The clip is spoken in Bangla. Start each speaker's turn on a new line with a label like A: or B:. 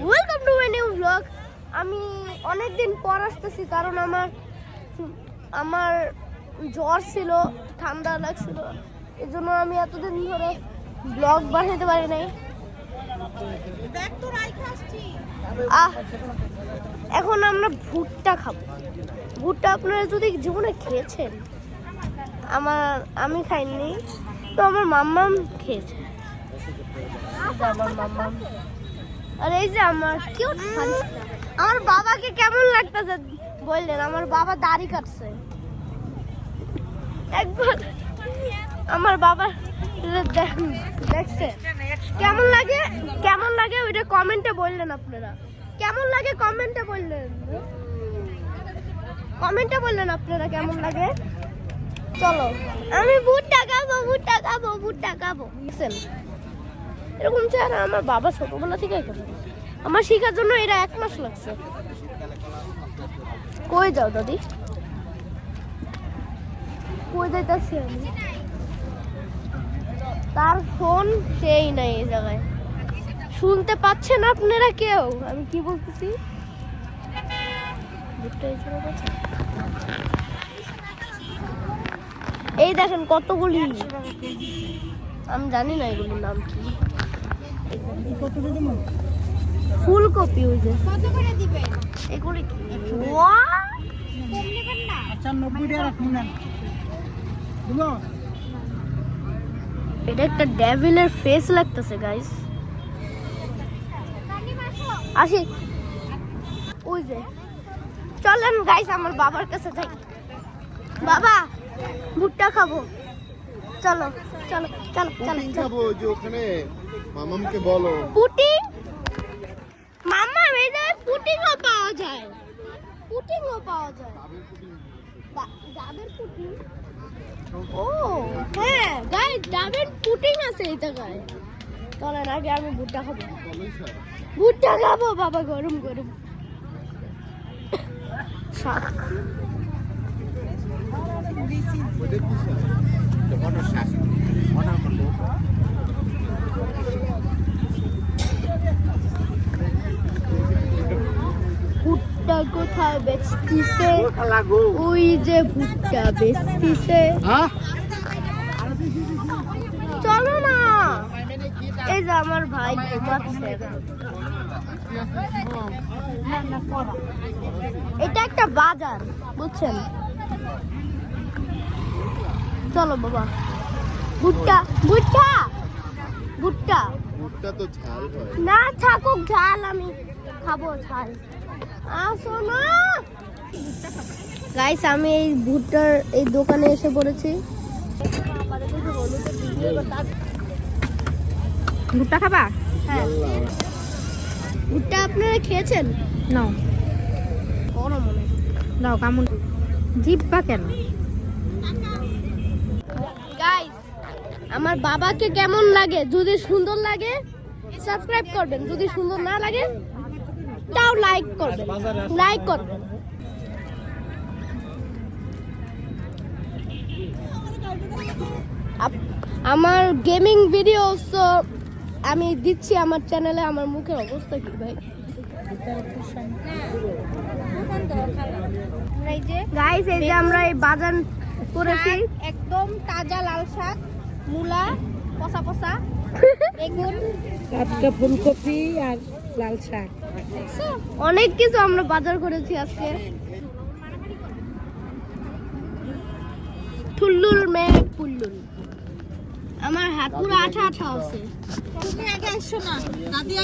A: Welcome to my new blog. আমি অনেকদিন পর আসতেছি কারণ আমার জ্বর ছিল, ঠান্ডা লাগছিল, এই জন্য আমি এতদিন ধরে ব্লগ বানাতে পারি নাই। এখন আমরা ভুট্টা খাবো। ভুট্টা আপনারা যদি জীবনে খেয়েছেন, আমি খাইনি, তো আমার মাম্মাম খেয়েছে। আমার মাম্মাম আর এই যে আমার কিউট ফারিস্তা। আমার বাবাকে কেমন লাগতেছে বললেন? আমার বাবা দাড়ি কাটছে। একবার আমার বাবা দেখছে কেমন লাগে ওইটা কমেন্টে বললেন। আপনারা কেমন লাগে কমেন্টে বললেন আপনারা কেমন লাগে। চলো, আমি ভুট্টা খাবো। এরকম চেহারা আমার বাবা ছোটবেলা থেকে করে। আমার শেখার জন্য এটা 1 মাস লাগছে। কই যাও দাদি? কই যাইতাছি আমি? তার ফোন সেই নাই এই জায়গায়। শুনতে পাচ্ছেন আপনারা কেউ আমি কি বলতেছি? এই দেখেন কতগুলি, আমি জানি না এগুলোর নাম কি। ফুলকপি। ওই যে কত করে দিবেন এগুলি? কি ওয়া কম নেবেন না? আচ্ছা 90 টাকা রাখুন না। বুঝলো, এটা একটা ডেভিলের ফেস লাগতেছে গাইস। আসি ওই যে চলেন গাইস আমার বাবার কাছে যাই। বাবা ভুট্টা খাবো, চলো চলো চলো চলো
B: খাবো। যে ওখানে মামামকে বলো
A: পুটিং। মামা এই যে পুটিংও পাওয়া যায়। ডাবের পুটিং। ও হ্যাঁ গাইস, ডাবের পুটিং আছে এই জায়গায়। চলেন আগে আমি ভুট্টা খাবো। বাবা, গরম শাক। ভুট্টা কোথায় বেচতিছে? ওই যে ভুট্টা বেচতিছে। চলো না, এই যে আমার ভাই ঘুমাচ্ছে। এটা একটা বাজার, বুঝছেন? চলো বাবা, ভুট্টা
B: তো ঝাল হয়
A: না, থাকুক ঝাল, আমি খাবো ঝাল। আসো না গাইস, আমি এই ভুট্টার এই দোকানে এসে পড়েছি। ভুট্টা খাবা? হ্যাঁ। ভুট্টা আপনারা খেয়েছেন? নাও গরম মনে দাও, কেমন জিব্বা কেন? গাইস আমার বাবাকে কেমন লাগে? যদি সুন্দর লাগে সাবস্ক্রাইব করবেন, যদি সুন্দর না লাগে তাও লাইক করবেন। আমার গেমিং ভিডিও তো আমি দিচ্ছি আমার চ্যানেলে। আমার মুখের অবস্থা কি ভাই? গাইস এই যে আমরা এই বাজার করেছি, একদম তাজা লাল শাক, মূলা পচা বেগুন, টাটকা ফুলকপি আর লাল শাক, অনেক কিছু আমরা বাজার করেছি আজকে। ঠুল্লুল মেঘ পুল্লুল। আমার হাত পুরো আঠা আছে। তুমি আগে আসো না দাদি।